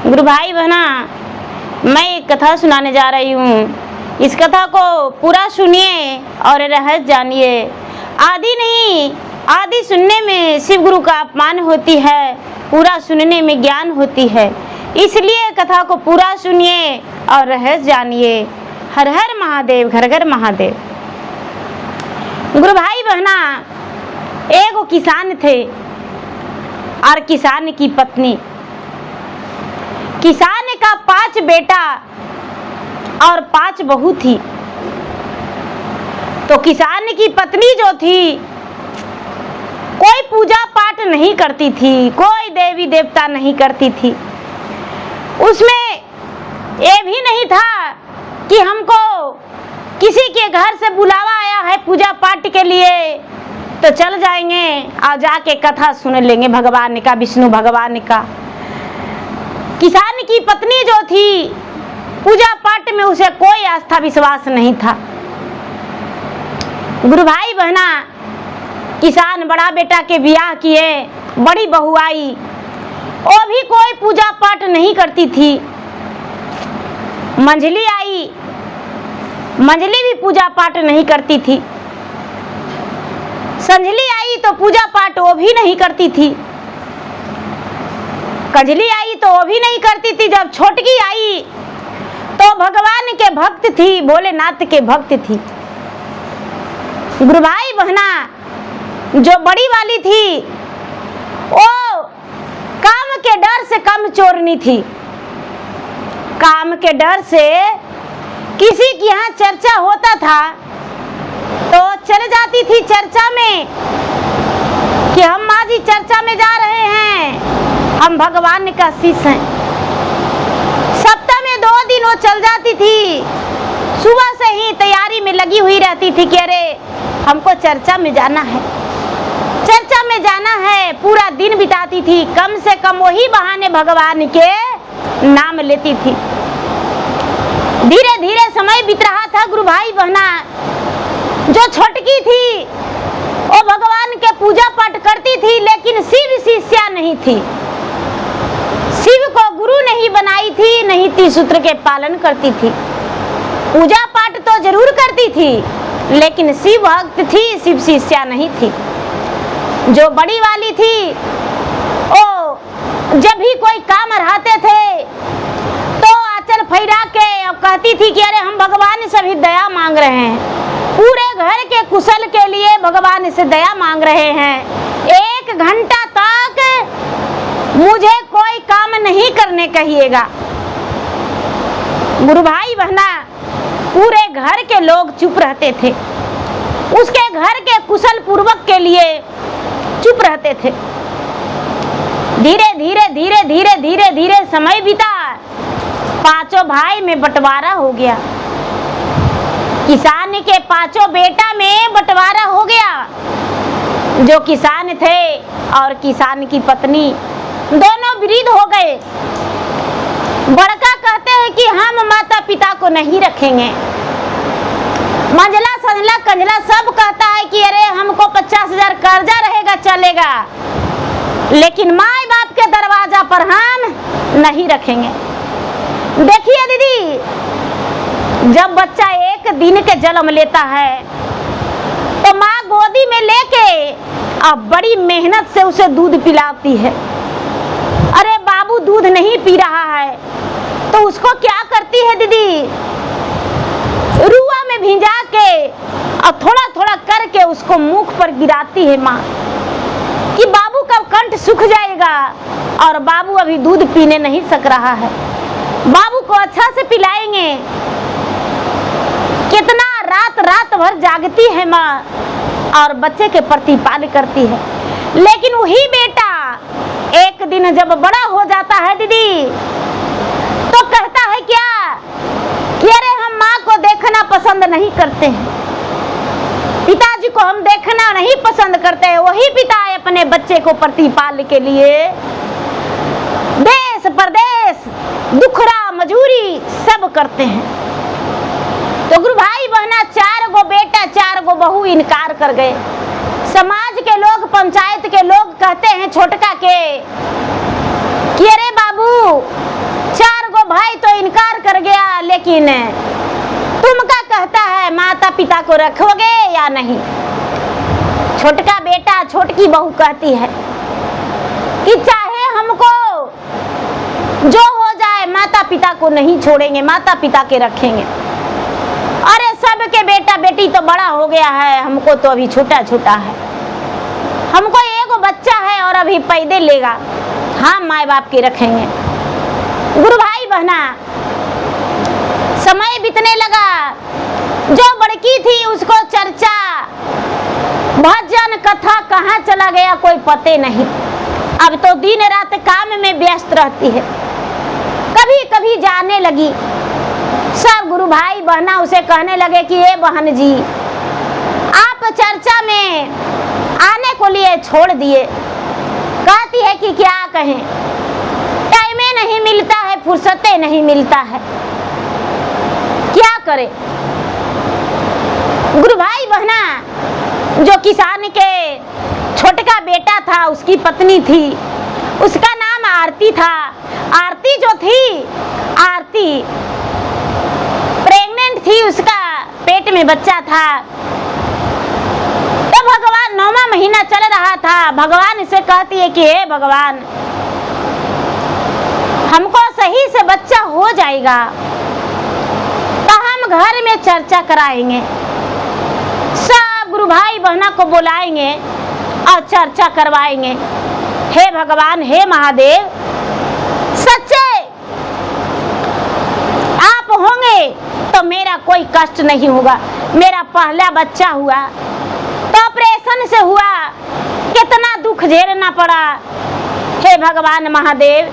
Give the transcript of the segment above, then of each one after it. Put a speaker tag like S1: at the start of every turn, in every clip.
S1: गुरु भाई बहना, मैं एक कथा सुनाने जा रही हूँ। इस कथा को पूरा सुनिए और रहस्य जानिए। आदि नहीं, आदि सुनने में शिव गुरु का अपमान होती है, पूरा सुनने में ज्ञान होती है। इसलिए कथा को पूरा सुनिए और रहस्य जानिए। हर हर महादेव, घर घर महादेव। गुरु भाई बहना, एक किसान थे और किसान की पत्नी। किसान का 5 बेटा और 5 बहू थी। तो किसान की पत्नी जो थी, कोई पूजा पाठ नहीं करती थी, कोई देवी देवता नहीं करती थी। उसमें ये भी नहीं था कि हमको किसी के घर से बुलावा आया है पूजा पाठ के लिए तो चल जाएंगे और जाके कथा सुन लेंगे भगवान का, विष्णु भगवान का। किसान की पत्नी जो थी, पूजा पाठ में उसे कोई आस्था विश्वास नहीं था। गुरु भाई बहना, किसान बड़ा बेटा के ब्याह किए, बड़ी बहू आई, वो भी कोई पूजा पाठ नहीं करती थी। मंझली आई, मंझली भी पूजा पाठ नहीं करती थी। संझली आई तो पूजा पाठ वो भी नहीं करती थी। कंजली आई तो वो भी नहीं करती थी। जब छोटकी आई तो भगवान के भक्त थी, भोलेनाथ के भक्त थी। गुरु भाई बहना, जो बड़ी वाली थी वो काम के डर से कम चोरनी थी। काम के डर से किसी के यहाँ चर्चा होता था तो चले जाती थी चर्चा में कि हम माँ जी चर्चा में जा रहे हैं, हम भगवान का शिष्य हैं। सप्ताह में 2 दिन वो चल जाती थी। सुबह से ही तैयारी में लगी हुई रहती थी कि अरे हमको चर्चा में जाना है, चर्चा में जाना है। पूरा दिन बिताती थी, कम से कम वही बहाने भगवान के नाम लेती थी। धीरे धीरे समय बीत रहा था। गुरु भाई बहना, जो छोटकी थी वो भगवान के पूजा पाठ करती थी, लेकिन शिव शिष्या नहीं थी। शिव को गुरु नहीं बनाई थी, नहीं त्रिसूत्र के पालन करती थी। पूजा पाठ तो जरूर करती थी, लेकिन शिव भक्त थी, शिव शिष्या नहीं थी। जो बड़ी वाली थी वो जब भी कोई काम रहते थे तो आंचल फैला के और कहती थी कि अरे हम भगवान से भी दया मांग रहे हैं, पूरे घर के कुशल के लिए भगवान से दया मांग रहे हैं। 1 घंटा तक मुझे कोई काम नहीं करने कहिएगा। गुरु भाई बहना, पूरे घर के लोग चुप रहते थे, उसके घर के कुशल पूर्वक के लिए चुप रहते थे। धीरे धीरे धीरे धीरे धीरे धीरे समय बीता। 5 भाई में बंटवारा हो गया। किसान के 5 बेटा में बंटवारा हो गया। जो किसान थे और किसान की पत्नी दोनों वृद्ध हो गए। बड़का कहते हैं कि हम माता पिता को नहीं रखेंगे। मंझला संझला कंझला सब कहता है कि अरे हमको 50,000 कर्जा रहेगा चलेगा, लेकिन माँ बाप के दरवाजा पर हम नहीं रखेंगे। देखिए दीदी, जब बच्चा 1 दिन के जन्म लेता है तो माँ गोदी में लेके अब बड़ी मेहनत से उसे दूध पिलाती है। अरे बाबू दूध नहीं पी रहा है तो उसको क्या करती है दीदी, रुआ में भिंजा के और थोड़ा थोड़ा करके उसको मुख पर गिराती है माँ, कि बाबू का कंठ सूख जाएगा और बाबू अभी दूध पीने नहीं सक रहा है, बाबू को अच्छा से पिलाएंगे। कितना रात भर जागती है माँ और बच्चे के प्रतिपाल करती है। लेकिन वही बेटा एक दिन जब बड़ा हो जाता है दीदी, तो कहता है क्या कि अरे हम माँ को देखना पसंद नहीं करते हैं, पिताजी को हम देखना नहीं पसंद करते हैं। वही पिता अपने बच्चे को प्रतिपाल के लिए देश परदेश दुखरा मजूरी सब करते हैं। तो गुरु भाई बहना, 4 गो बेटा 4 गो बहू इनकार कर गए। समाज के लोग, पंचायत के लोग कहते हैं छोटका के कि अरे बाबू लेकिन तुम क्या कहता है, माता पिता को रखोगे या नहीं? छोटका बेटा छोटकी बहू कहती है कि चाहे हमको जो हो जाए माता पिता को नहीं छोड़ेंगे, माता पिता के रखेंगे। अरे सबके बेटा बेटी तो बड़ा हो गया है, हमको तो अभी छोटा छोटा है, हमको एक बच्चा है और अभी पैदे लेगा, हम माँ बाप के रखेंगे। गुरु भाई बहना, समय बीतने लगा, जो बड़की थी उसको चर्चा भजन कथा कहाँ चला गया कोई पते नहीं। अब तो दिन रात काम में व्यस्त रहती है, कभी कभी जाने लगी। सब गुरु भाई बहना उसे कहने लगे कि ये बहन जी आप चर्चा में आने को लिए छोड़ दिए। कहती है कि क्या कहें, टाइम नहीं मिलता है, फुर्सतें नहीं मिलता है, क्या करें। गुरु भाई बहना, जो किसान के छोटका बेटा था उसकी पत्नी थी, उसका नाम आरती था। आरती जो थी, आरती प्रेग्नेंट थी, उसका पेट में बच्चा था। तो भगवान 9वां महीना चल रहा था, भगवान से कहती है कि हे भगवान, हमको सही से बच्चा हो जाएगा तो हम घर में चर्चा कराएंगे, सब गुरु भाई बहना को बुलाएंगे और चर्चा करवाएंगे। हे भगवान, हे महादेव, सच्चे आप होंगे तो मेरा कोई कष्ट नहीं होगा। मेरा पहला बच्चा हुआ तो ऑपरेशन से हुआ, कितना दुख झेलना पड़ा। हे भगवान महादेव,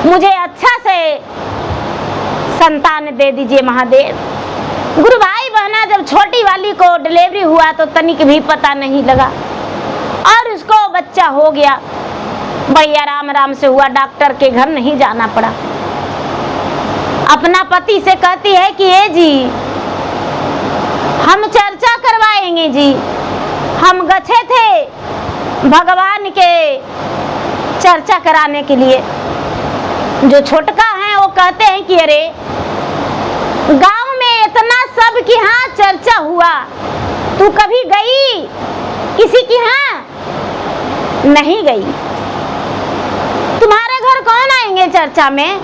S1: मुझे अच्छा से संतान दे दीजिए महादेव। गुरु भाई बहना, जब छोटी वाली को डिलीवरी हुआ तो तनिक भी पता नहीं लगा और उसको बच्चा हो गया, बड़ी आराम आराम से हुआ, डॉक्टर के घर नहीं जाना पड़ा। अपना पति से कहती है कि ये जी हम चर्चा करवाएंगे जी, हम गए थे भगवान के चर्चा कराने के लिए। जो छोटका है वो कहते हैं कि अरे गांव में इतना सब की हाँ चर्चा हुआ, तू कभी गई किसी की हाँ? नहीं गई। तुम्हारे घर कौन आएंगे चर्चा में?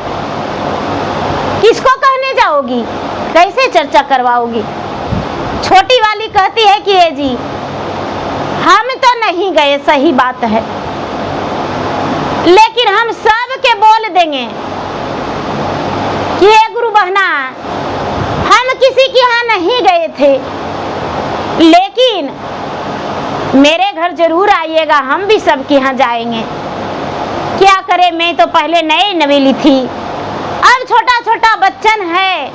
S1: किसको कहने जाओगी, कैसे चर्चा करवाओगी? छोटी वाली कहती है कि ये जी हम तो नहीं गए, सही बात है, लेकिन हम सब के बोल देंगे कि ये गुरु बहना, हम किसी के यहाँ नहीं गए थे, लेकिन मेरे घर जरूर आइएगा, हम भी सबके यहाँ जाएंगे। क्या करे, मैं तो पहले नई नवेली थी, अब छोटा छोटा बच्चन है,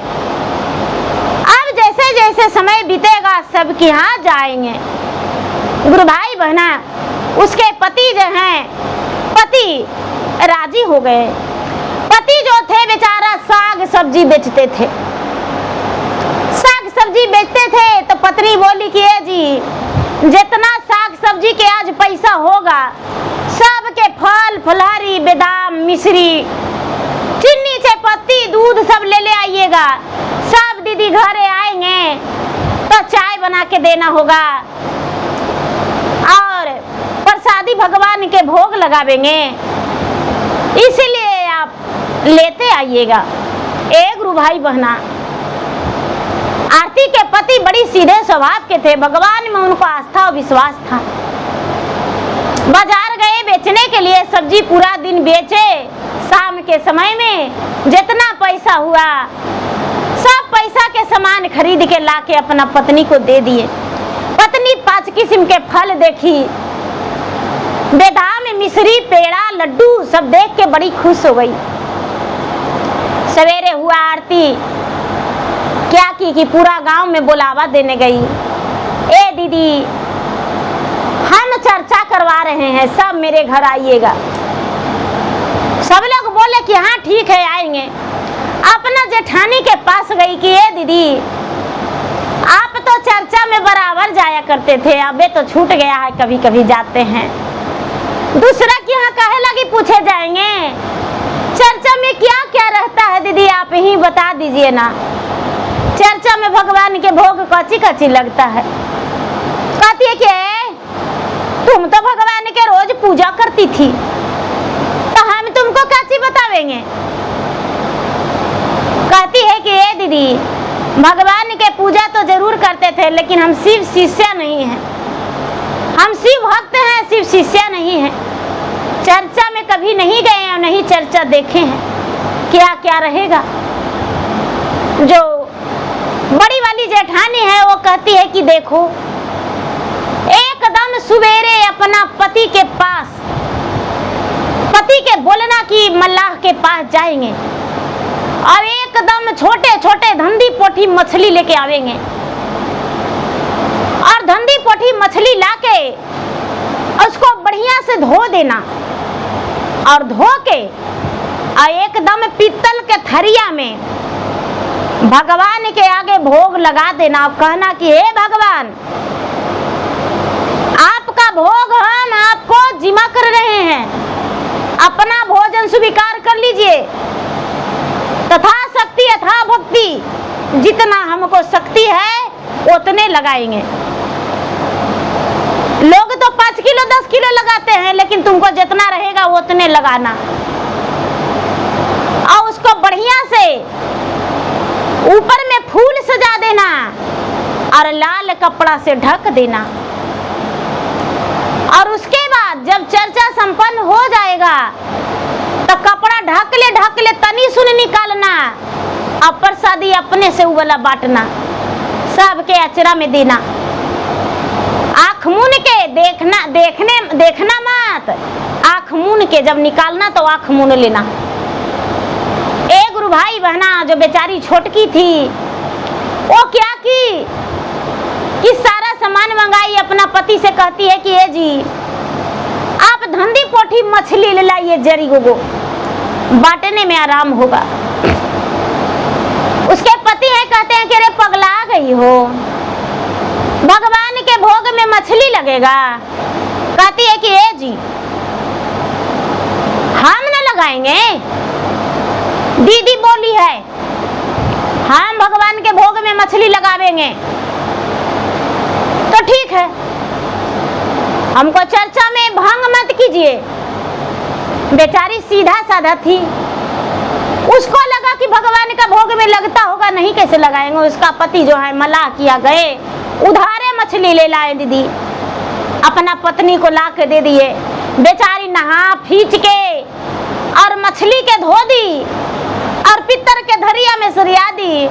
S1: अब जैसे जैसे समय बीतेगा सबके यहाँ जाएंगे। गुरु भाई बहना, उसके पति जो हैं, पति राजी हो गए। पति जो थे बेचारा साग सब्जी बेचते थे, साग सब्जी बेचते थे, तो पत्नी बोली कि ये जी जितना साग सब्जी के आज पैसा होगा, सबके फल फलहारी, बादाम, मिश्री, चीनी, चायपत्ती, दूध सब ले ले आइएगा। सब दीदी घरे आएंगे तो चाय बना के देना होगा और प्रसादी भगवान के भोग लगावेंगे, इसलिए आप लेते आइएगा। एक गुरु भाई बहना, आरती के पति बड़ी सीधे स्वभाव के थे, भगवान में उनको आस्था और विश्वास था। बाजार गए बेचने के लिए, सब्जी पूरा दिन बेचे, शाम के समय में जितना पैसा हुआ सब पैसा के सामान खरीद के लाके अपना पत्नी को दे दिए। पत्नी 5 किस्म के फल देखी, बादाम, मिश्री, पेड़ा, लड्डू सब देख के बड़ी खुश हो गई। सवेरे हुआ, आरती क्या की कि पूरा गांव में बुलावा देने गई। ए दीदी, हम चर्चा करवा रहे हैं, सब मेरे घर आइएगा। सब लोग बोले कि हाँ ठीक है आएंगे। अपना जेठानी के पास गई कि ए दीदी, आप तो चर्चा में बराबर जाया करते थे, अबे तो छूट गया है, कभी कभी जाते हैं। दूसरा कि हाँ कहे लगी, पूछे जाएंगे चर्चा में क्या क्या रहता है दीदी, आप ही ही बता दीजिए ना, चर्चा में भगवान के भोग कच्ची कच्ची लगता है। कहती है कि तुम तो भगवान के रोज पूजा करती थी, तो हम तुमको कच्ची बतावेंगे। कहती है कि ये दीदी, भगवान के पूजा तो जरूर करते थे, लेकिन हम शिव शिष्या नहीं हैं। हम शिव भक्त हैं, शिव शिष्या नहीं हैं। चर्चा में कभी नहीं गए हैं और नहीं चर्चा देखे हैं। क्या क्या रहेगा। जो बड़ी वाली जेठानी है वो कहती है कि देखो, एकदम सुबेरे अपना पति के पास, पति के बोलना कि मल्लाह के पास जाएंगे और एकदम छोटे छोटे धंधी पोठी मछली लेके आवेंगे और धंधी पोठी मछली लाके उसको बढ़िया से धो देना और धो के एकदम पीतल के थरिया में भगवान के आगे भोग लगा देना और कहना कि हे भगवान, आपका भोग हम आपको जिम्मा कर रहे हैं, अपना भोजन स्वीकार कर लीजिए। तथा शक्ति यथा भक्ति, जितना हमको शक्ति है उतने लगाएंगे। लोग तो 5 किलो 10 किलो लगाते हैं, लेकिन तुमको जितना रहेगा उतने लगाना और उसको बढ़िया से ऊपर में फूल सजा देना और लाल कपड़ा से ढक देना। और उसके बाद जब चर्चा संपन्न हो जाएगा तो कपड़ा ढक ले तनी सुन निकालना और प्रसादी अपने से वाला बांटना, सबके अचरा में देना। आँख मून के देखना मत, आँख मून के जब निकालना तो आँख मून लेना। एक गुरु भाई बहना जो बेचारी छोटकी थी, वो क्या की कि सारा सामान मंगाई, अपना पति से कहती है कि ये जी आप धंधी पोठी मछली ले लाइए, जरी गोगो बांटने में आराम होगा। उसके पति है कहते हैं कि अरे पगला गई हो, भगवान के भोग में मछली लगेगा। कहती है कि ये जी हम न लगाएंगे, दीदी बोली है हम भगवान के भोग में मछली लगावेंगे। तो ठीक है, हमको चर्चा में भंग मत कीजिए। बेचारी सीधा साधा थी, उसको लगा कि भगवान का भोग में लगता होगा, नहीं कैसे लगाएंगे। उसका पति जो है मलाह किया गए, उधारे मछली ले लाए दीदी, अपना पत्नी को ला के दे दिए। बेचारी नहा फींच के और मछली के धो दी और पितर के धरिया में सरिया दी,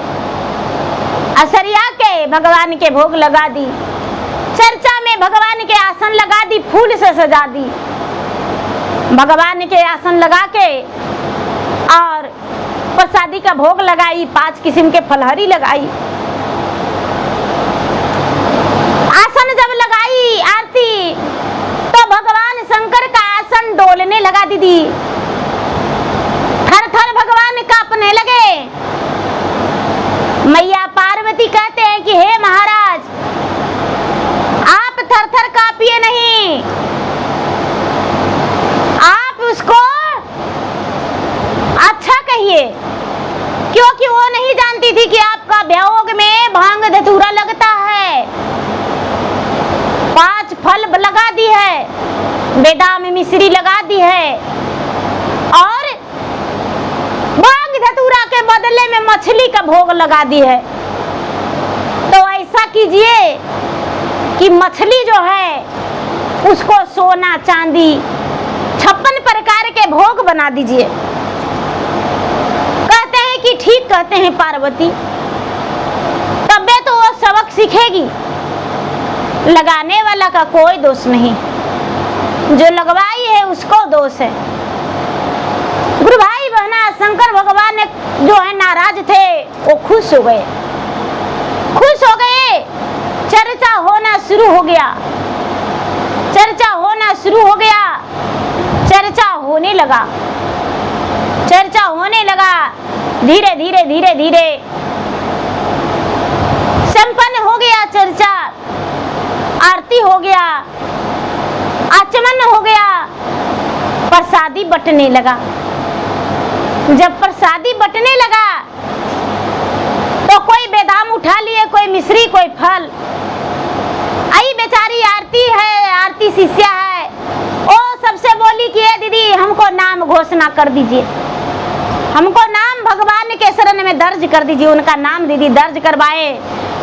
S1: सरिया के भगवान के भोग लगा दी। चर्चा में भगवान के आसन लगा दी, फूल से सजा दी। भगवान के आसन लगा के और प्रसादी का भोग लगाई, 5 किस्म के फलहरी लगाई। आसन जब लगाई आरती तो भगवान शंकर का आसन डोलने लगा दीदी, थर थर भगवान कांपने लगे। मैया पार्वती कहते हैं कि हे महाराज, आप थर थर कांपिए नहीं, आप उसको अच्छा कहिए, क्योंकि वो नहीं जानती थी कि आपका भोग में भांग धतूरा लगता है। 5 फल लगा दी है, बेदाम मिश्री लगा दी है और भांग धतूरा के बदले में मछली का भोग लगा दी है। तो ऐसा कीजिए कि मछली जो है उसको सोना चांदी 56 प्रकार के भोग बना दीजिए। कहते हैं कि ठीक कहते हैं पार्वती, तबे तो वो सबक सीखेगी। लगाने वाला का कोई दोष नहीं, जो लगवाई है उसको दोष है। गुरु भाई बहना, शंकर भगवान ने जो है नाराज थे, वो खुश हो गए, खुश हो गए। चर्चा होना शुरू हो गया, चर्चा होना शुरू हो गया, चर्चा होने लगा, चर्चा होने लगा। धीरे धीरे धीरे धीरे संपन्न हो गया चर्चा, आरती हो गया, आचमन हो गया, प्रसादी बटने लगा। जब प्रसादी बटने लगा बादाम उठा लिए, कोई मिश्री कोई फल। आई बेचारी आरती है, आरती शिष्या है, ओ सबसे बोली कि ये दीदी हमको नाम घोषणा कर दीजिए, हमको नाम भगवान के शरण में दर्ज कर दीजिए। उनका नाम दीदी दर्ज करवाए।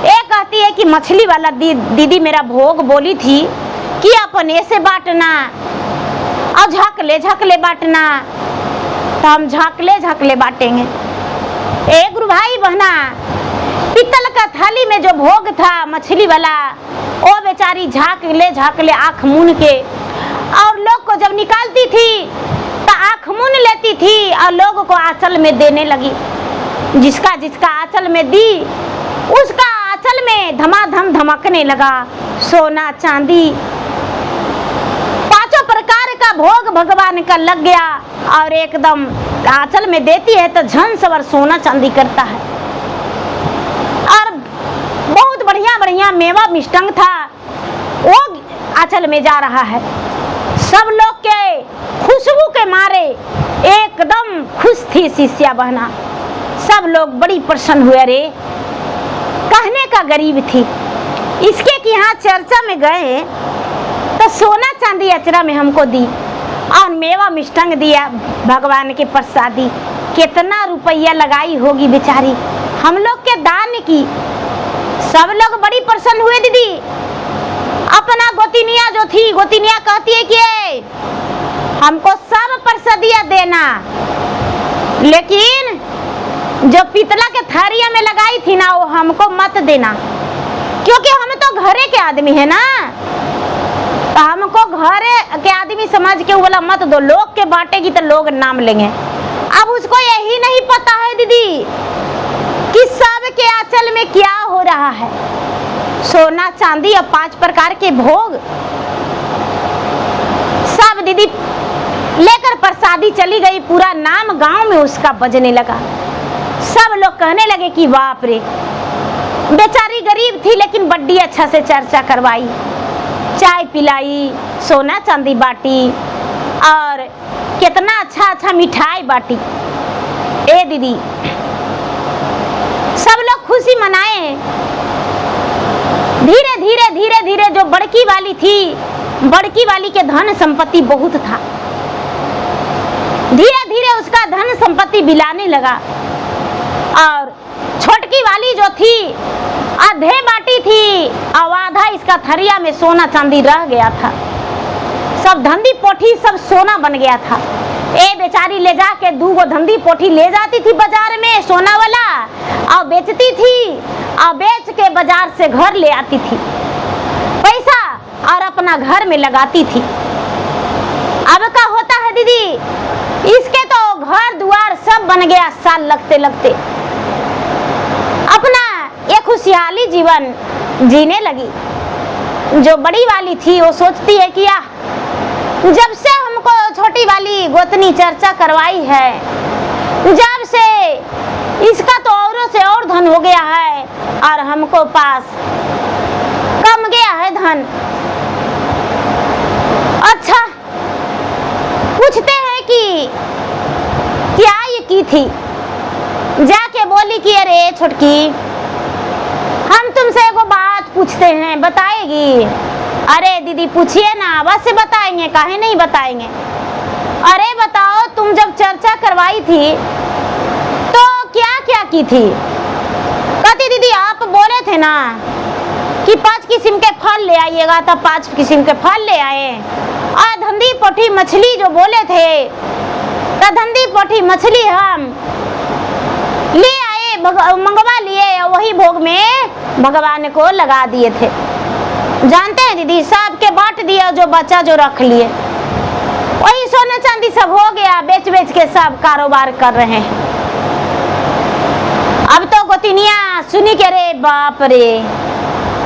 S1: एक कहती है कि मछली वाला दीदी मेरा भोग बोली थी कि अपने से बांटना और झाकले बांटना, तो हम झाकले बांटेंगे। एक गुरु भाई बहना, पीतल का थाली में जो भोग था मछली वाला, वो बेचारी झाकले आँख मून के, और लोग को जब निकालती थी तो आँख मून लेती थी और लोगों को आंचल में देने लगी। जिसका आंचल में दी उसका आंचल में धमाधम धमकने लगा सोना चांदी। पांचों प्रकार का भोग भगवान का लग गया और एकदम आंचल में देती है तो झन सवर सोना चांदी करता है। और बहुत बढ़िया मेवा मिष्टांग था, वो आंचल में जा रहा है। सब लोग के खुशबू के मारे एकदम खुश थी शिष्या बहना। सब लोग बड़ी प्रसन्न हुए। रे कहने का गरीब थी, इसके कि यहाँ चर्चा में गए तो सोना चांदी अचरा में हमको दी और मेवा मिष्टांग दिया भगवान के प्रसादी। कितना रुपया लगाई होगी बेचारी हम लोग के दान की। सब लोग बड़ी प्रसन्न हुए। दीदी अपना गोतिनिया जो थी, गोतिनिया कहती है कि हमको सब प्रसादिया देना, लेकिन जो पीतला के थारिया में लगाई थी ना वो हमको मत देना, क्योंकि हम तो घरे के आदमी है ना, तो हमको घरे के आदमी समझ के बोला मत दो, लोग के बांटेगी तो लोग नाम लेंगे। अब उसको यही नहीं पता है दीदी कि सब के आंचल में क्या हो रहा है। सोना चांदी और 5 प्रकार के भोग सब दीदी लेकर प्रसादी चली गई। पूरा नाम गांव में उसका बजने लगा। सब लोग कहने लगे कि बाप रे, बेचारी गरीब थी लेकिन बड्डी अच्छा से चर्चा करवाई, चाय पिलाई, सोना चांदी बांटी और कितना अच्छा मिठाई बांटी। ए दीदी सब लोग खुशी मनाए। धीरे धीरे जो बड़की वाली थी, बड़की वाली के धन संपत्ति बहुत था। धीरे धीरे उसका धन संपत्ति बिलाने लगा और छोटकी वाली जो थी आधे बाटी थी और आधा इसका थरिया में सोना चांदी रह गया था। सब धंधी पोठी सब सोना बन गया था। ए बेचारी ले जाके 2 धंधी पोठी ले जाती थी बाजार में सोना वाला और बेचती थी और बेच के बाजार से घर ले आती थी पैसा और अपना घर में लगाती थी। अब का होता है दीदी, इसके तो घर द्वार सब बन गया साल लगते लगते। अपना एक खुशहाली जीवन जीने लगी। जो बड़ी वाली थी वो सोचती है कि जब से हमको छोटी वाली गोतनी चर्चा करवाई है, जब से इसका तो औरों से और धन हो गया है और हमको पास कम गया है धन। अच्छा पूछते हैं कि क्या ये की थी। जाके बोली कि अरे छोटकी, हम तुमसे एगो बात पूछते हैं, बताएगी? अरे दीदी पूछिए ना, अवश्य बताएंगे, काहे नहीं बताएंगे। अरे बताओ, तुम जब चर्चा करवाई थी तो क्या क्या की थी? कहती दीदी आप बोले थे ना कि 5 किस्म के फल ले आइएगा, तब 5 किस्म के फल ले आए। और धंधी पोठी मछली जो बोले थे, तो धंधी पोठी मछली हम ले आए, मंगवा लिए, वही भोग में भगवान को लगा दिए थे। जानते हैं दीदी, सबके बांट दिया, जो बचा जो रख लिए। वही सोना चांदी सब हो गया, बेच बेच के सब कारोबार कर रहे हैं। अब तो गोतिनिया सुनी के रे बाप रे,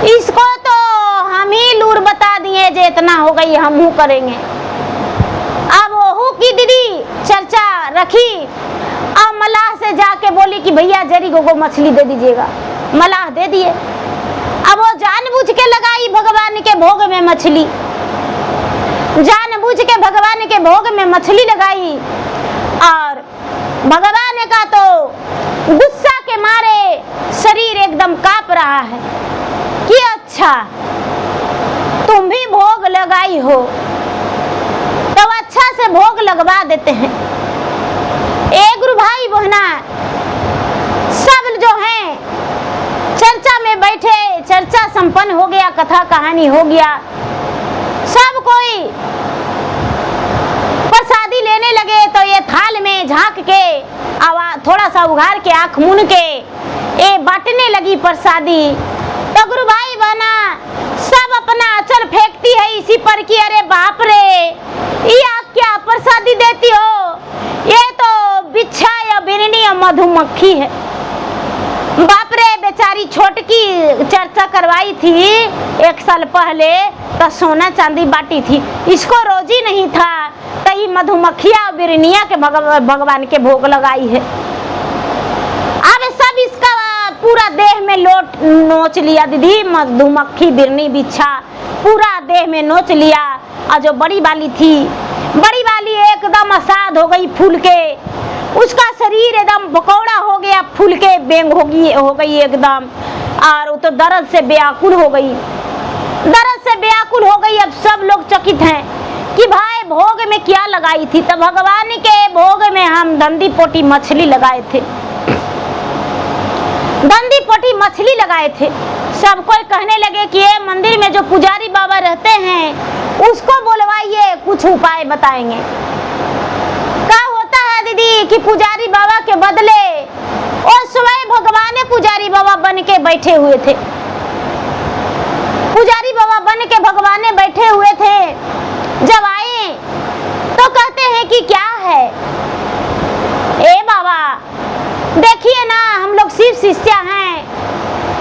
S1: इसको तो हम ही लूर बता दिए, जे इतना हो गई हम हूँ करेंगे। अब वहू की दीदी चर्चा रखी और मलाह से जाके बोली कि भैया जरी गोगो मछली दे दीजिएगा। मलाह दे दिए। अब वो जानबूझ के लगाई भगवान के भोग में मछली, जानबूझ के भगवान के भोग में मछली लगाई और भगवान का तो गुस्सा के मारे शरीर एकदम कांप रहा है कि अच्छा तुम भी भोग लगाई हो तो अच्छा से भोग लगवा देते हैं। गुरु भाई बहना सब जो हैं चर्चा में बैठे, चर्चा संपन्न हो गया, कथा कहानी हो गया, सब कोई प्रसादी लेने लगे तो ये थाल में झांक के आवाज थोड़ा सा उघार के आंख मूंद के ये बांटने लगी प्रसादी। तो गुरु भाई बहना सब अपना अचल फेंकती है इसी पर कि अरे बाप रे ये आप क्या प्रसादी देती हो, ये तो बिच्छा या बिरनी या मधुमक्खी है। बाप रे बेचारी छोटकी चर्चा करवाई थी 1 साल पहले तो सोना चांदी बांटी थी, इसको रोजी नहीं था तो ये मधुमक्खिया और बिरनिया के भगवान के भोग लगाई है। अब सब इसका पूरा देह में नोच लिया दीदी, मधुमक्खी बिरनी बिच्छा पूरा देह में नोच लिया। और जो बड़ी वाली थी, बड़ी वाली एकदम असाध हो गई फूल के, उसका शरीर एकदम भकौड़ा हो गया, फूल के बेंग हो गई एकदम, और वो तो दर्द से व्याकुल हो गई, दर्द से व्याकुल हो गई। अब सब लोग चकित हैं कि भाई भोग में क्या लगाई थी। तो भगवान के भोग में हम दंडी पोटी मछली लगाए थे, दंडी पोटी मछली लगाए थे। सब कोई कहने लगे कि ये मंदिर में जो पुजारी बाबा रहते हैं उसको बुलवाइए, कुछ उपाय बताएंगे। क्या होता है दीदी कि पुजारी बाबा के बदले और स्वयं भगवान पुजारी बाबा बन के बैठे हुए थे, पुजारी बाबा बन के भगवान बैठे हुए थे। जब आए तो कहते हैं कि क्या है ए बाबा, देखिए ना हम लोग शिव शिष्या हैं,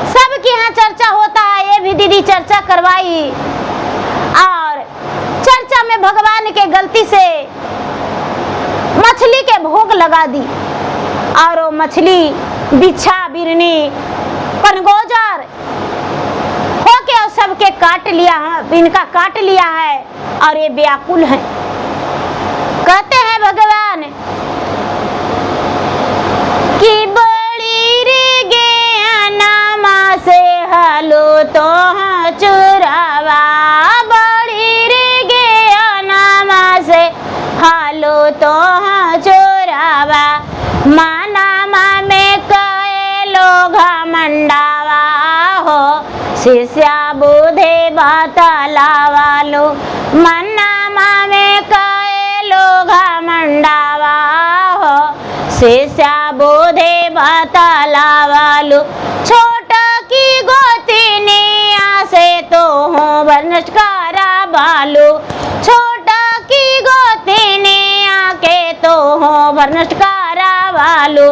S1: सबके यहाँ चर्चा होता है, ये भी दीदी चर्चा करवाई और चर्चा में भगवान के गलती से मछली के भोग लगा दी और वो मछली बिच्छा बिरनी कनगोजर होके और सबके काट लिया है, इनका काट लिया है और ये व्याकुल है। कहते हैं भगवान कि बड़ी रे ज्ञानमा से हलो तो चुरावा, बड़ी रे ज्ञानमा से हलो तो चुरावा, मानामा में कए लोग मंडावा हो, शिष्या बुधे बतलावा लो, मन्नामा में कए लोग मंडावा हो, शिष्या बोधे बतलावालू, छोट की गोतिनिया से तो हो बनस्कारा बालू, छोट की गोतिनिया के तो हो बनस्कारा बालू,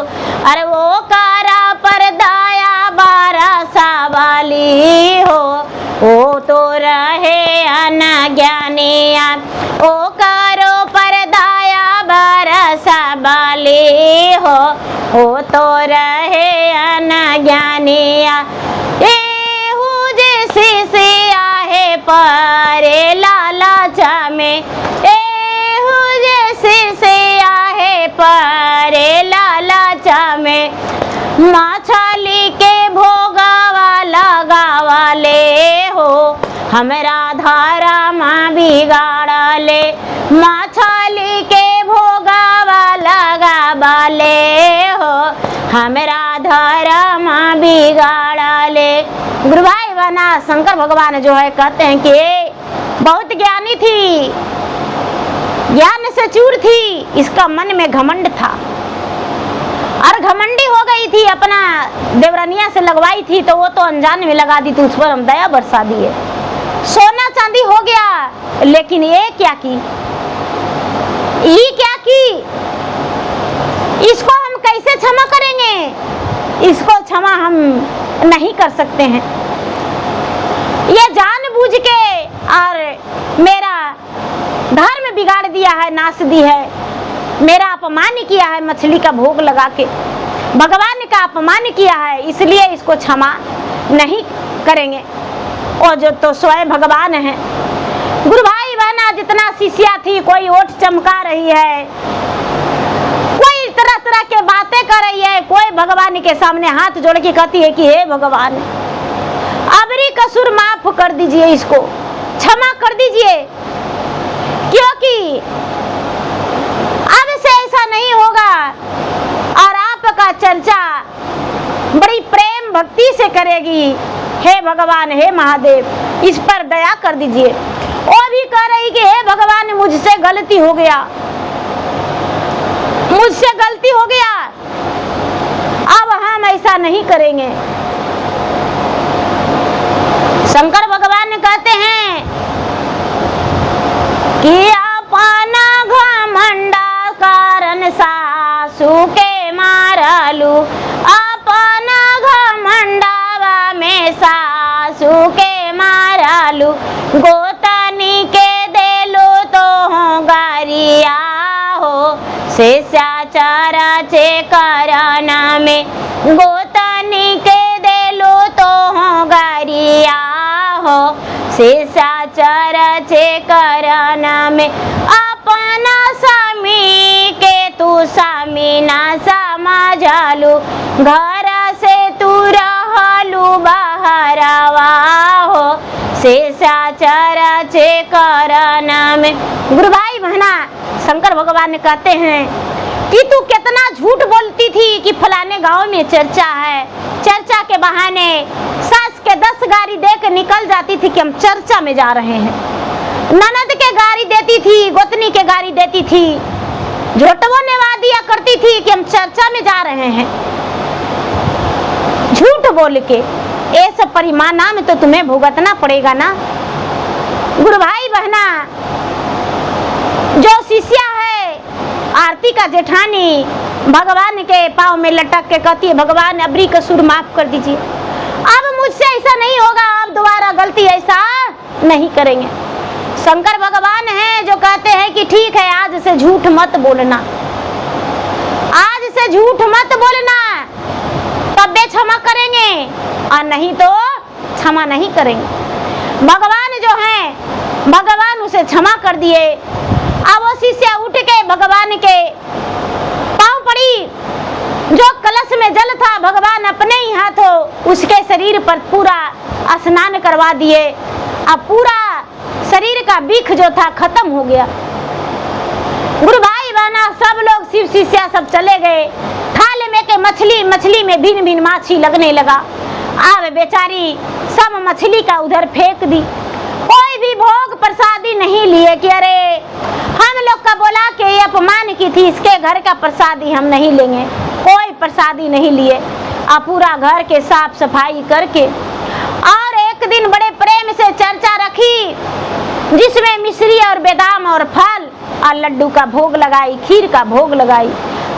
S1: अरे वो कारा पर दाया बारसा वाली हो, वो तो रहे अनज्ञानिया, ओ करो पर दाया बरसा बाली हो, वो तो रहे अनज्ञानिया। एहू जैसी सिया है परे लालचा में, एहू जैसी सिया है परे लालचा में, मछली के भोगावा लगावाले हो, हमरा धारा माँ बिगाड़ ले, मछली के भोगावा लगावाले हो, हमरा धारा माँ बिगाड़ ले। गुरु भाई बना शंकर भगवान जो है कहते हैं कि बहुत ज्ञानी थी, ज्ञान से चूर थी, इसका मन में घमंड था और घमंडी हो गई थी, अपना देवरानिया से लगवाई थी तो वो तो अनजान में लगा दी, तो उस पर हम दया बरसा दिए, सोना चांदी हो गया। लेकिन ये क्या की, ये क्या की, इसको हम कैसे क्षमा करेंगे, इसको क्षमा हम नहीं कर सकते हैं। ये जानबूझ के और मेरा धर्म बिगाड़ दिया है, नाश दी है, मेरा अपमान किया है, मछली का भोग लगा के भगवान का अपमान किया है, इसलिए इसको क्षमा नहीं करेंगे। और जो तो स्वयं भगवान है। गुरु भाई बहना जितना शिष्या थी, कोई ओठ चमका रही है, कोई तरह तरह के बातें कर रही है, कोई भगवान भगवान के सामने हाथ जोड़ के कहती है कि हे भगवान, अबरी कसूर माफ कर दीजिए, इसको क्षमा कर दीजिए, क्योंकि अब से ऐसा नहीं होगा और आपका चर्चा बड़ी प्रेम भक्ति से करेगी। हे भगवान, हे महादेव, इस पर दया कर दीजिए। वो भी कह रही कि हे भगवान, मुझसे गलती हो गया, मुझसे गलती हो गया, अब हम ऐसा नहीं करेंगे। शंकर भगवान कहते हैं कि अपना घमंडा कारण सासू के मारलू, अपना घमंडावा में सासू के मारलू, गोतनी के देलू तो हो गरिया हो, शिष्टाचार चे करना में गोतनी के देलू तो हो गरिया हो, शिष्टाचार चे करना में अपना स्वामी के तू स्वामी ना समझलू, घर से तू रहलू बहरवा हो, शिष्टाचार चे करना में। गुरु भाई बहना, शंकर भगवान कहते हैं कि तू कितना झूठ बोलती थी कि फलाने गांव में चर्चा है, चर्चा के बहाने सास के 10 गारी देकर निकल जाती थी कि हम चर्चा में जा रहे हैं, ननद के गारी देती थी, गोतनी के गारी देती थी, झूठवो नेवा दिया करती थी कि हम चर्चा में जा रहे हैं। झूठ बोल के ये सब परिणाम तो तुम्हें भुगतना पड़ेगा ना। गुरु भाई बहना, जो शिष्या है आरती का जेठानी भगवान के पाँव में लटक के कहती है, भगवान अबरी कसूर माफ कर दीजिए, अब मुझसे ऐसा नहीं होगा, अब दोबारा गलती ऐसा नहीं करेंगे। शंकर भगवान हैं जो कहते हैं कि ठीक है, आज से झूठ मत बोलना, आज से झूठ मत बोलना, तब वे क्षमा करेंगे और नहीं तो क्षमा नहीं करेंगे। भगवान जो हैं, भगवान उसे क्षमा कर दिए। अब वो शिष्या उठ के भगवान के पाँव पड़ी, जो कलश में जल था भगवान अपने ही हाथों उसके शरीर पर पूरा स्नान करवा दिए। अब पूरा शरीर का बिख जो था खत्म हो गया। गुरु भाई बहना सब लोग शिव शिष्या सब चले गए। थाल में के मछली में भिन्न भिन्न माछी लगने लगा। अब बेचारी सब मछली का उधर फेंक दी। कोई भी भोग प्रसादी नहीं लिए कि अरे हम लोग का बोला कि ये अपमान की थी, इसके घर का प्रसादी हम नहीं लेंगे। कोई प्रसादी नहीं लिए। अब पूरा घर के साफ सफाई करके और एक दिन बड़े प्रेम से चर्चा रखी, जिसमें मिश्री और बादाम और फल और लड्डू का भोग लगाई, खीर का भोग लगाई,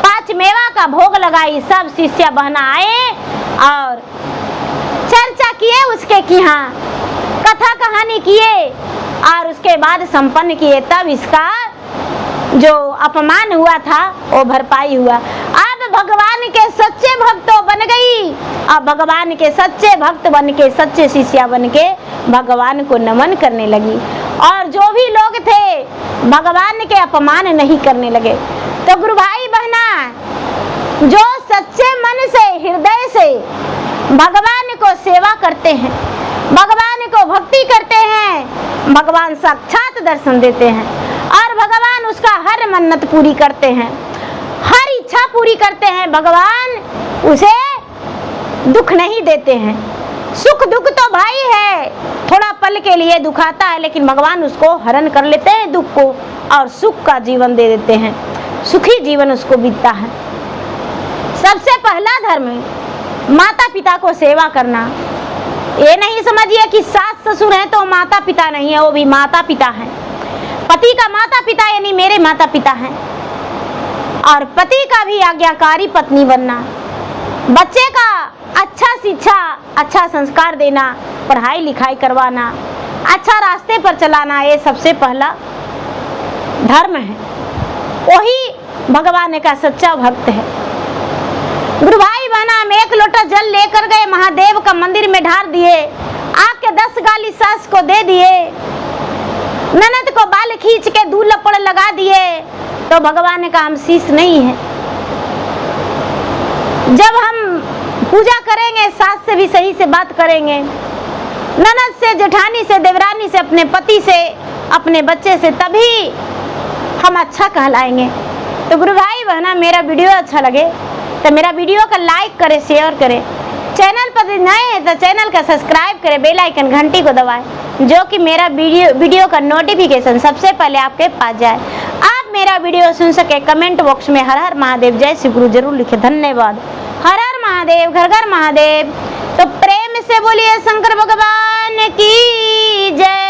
S1: 5 मेवा का भोग लगाई। सब शिष्य बहना आए और चर्चा किए उसके कि हाँ, कथा कहानी किए और उसके बाद संपन्न किए। तब इसका जो अपमान हुआ था वो भरपाई हुआ। अब भगवान के सच्चे भक्तों बन गई। अब भगवान के सच्चे भक्त बन के, सच्चे शिष्या बन के भगवान को नमन करने लगी और जो भी लोग थे भगवान के अपमान नहीं करने लगे। तो गुरु भाई बहना, जो सच्चे मन से हृदय से भगवान को सेवा करते हैं, भगवान को भक्ति करते हैं, भगवान साक्षात दर्शन देते हैं और भगवान उसका हर मन्नत पूरी करते हैं, हर इच्छा पूरी करते हैं। भगवान उसे दुख नहीं देते हैं। सुख दुख तो भाई है, थोड़ा पल के लिए दुखाता है, लेकिन भगवान उसको हरण कर लेते हैं दुख को और सुख का जीवन दे देते हैं। सुखी जीवन उसको बीतता है। सबसे पहला धर्म माता पिता को सेवा करना। ये नहीं समझिए कि सास ससुर हैं तो माता पिता नहीं है, वो भी माता पिता हैं। पति का माता पिता यानी मेरे माता पिता हैं और पति का भी आज्ञाकारी पत्नी बनना, बच्चे का अच्छा शिक्षा, अच्छा संस्कार देना, पढ़ाई लिखाई करवाना, अच्छा रास्ते पर चलाना, ये सबसे पहला धर्म है। वही भगवान का सच्चा भक्त है। गुरु भाई बहना, हम 1 लोटा जल लेकर गए, महादेव का मंदिर में ढार दिए, आके 10 गाली सास को दे दिए, ननद को बाल खींच के दूल्हा लपड़ लगा दिए, तो भगवान का हम शीश नहीं है। जब हम पूजा करेंगे, सास से भी सही से बात करेंगे, ननद से, जेठानी से, देवरानी से, अपने पति से, अपने बच्चे से, तभी हम अच्छा कहलाएंगे। तो गुरु भाई बहना, मेरा वीडियो अच्छा लगे तो मेरा वीडियो का लाइक करें, शेयर करें। चैनल पर नए हैं तो चैनल का सब्सक्राइब करें, बेल आइकन घंटी को दबाएं, जो कि मेरा वीडियो का नोटिफिकेशन सबसे पहले आपके पास जाए। आप मेरा वीडियो सुन सके, कमेंट बॉक्स में हर हर महादेव, जय श्री गुरु जरूर लिखे। धन्यवाद। हर हर महादेव, घर घर महादेव। तो प्रेम से बोलिए शंकर भगवान की जय।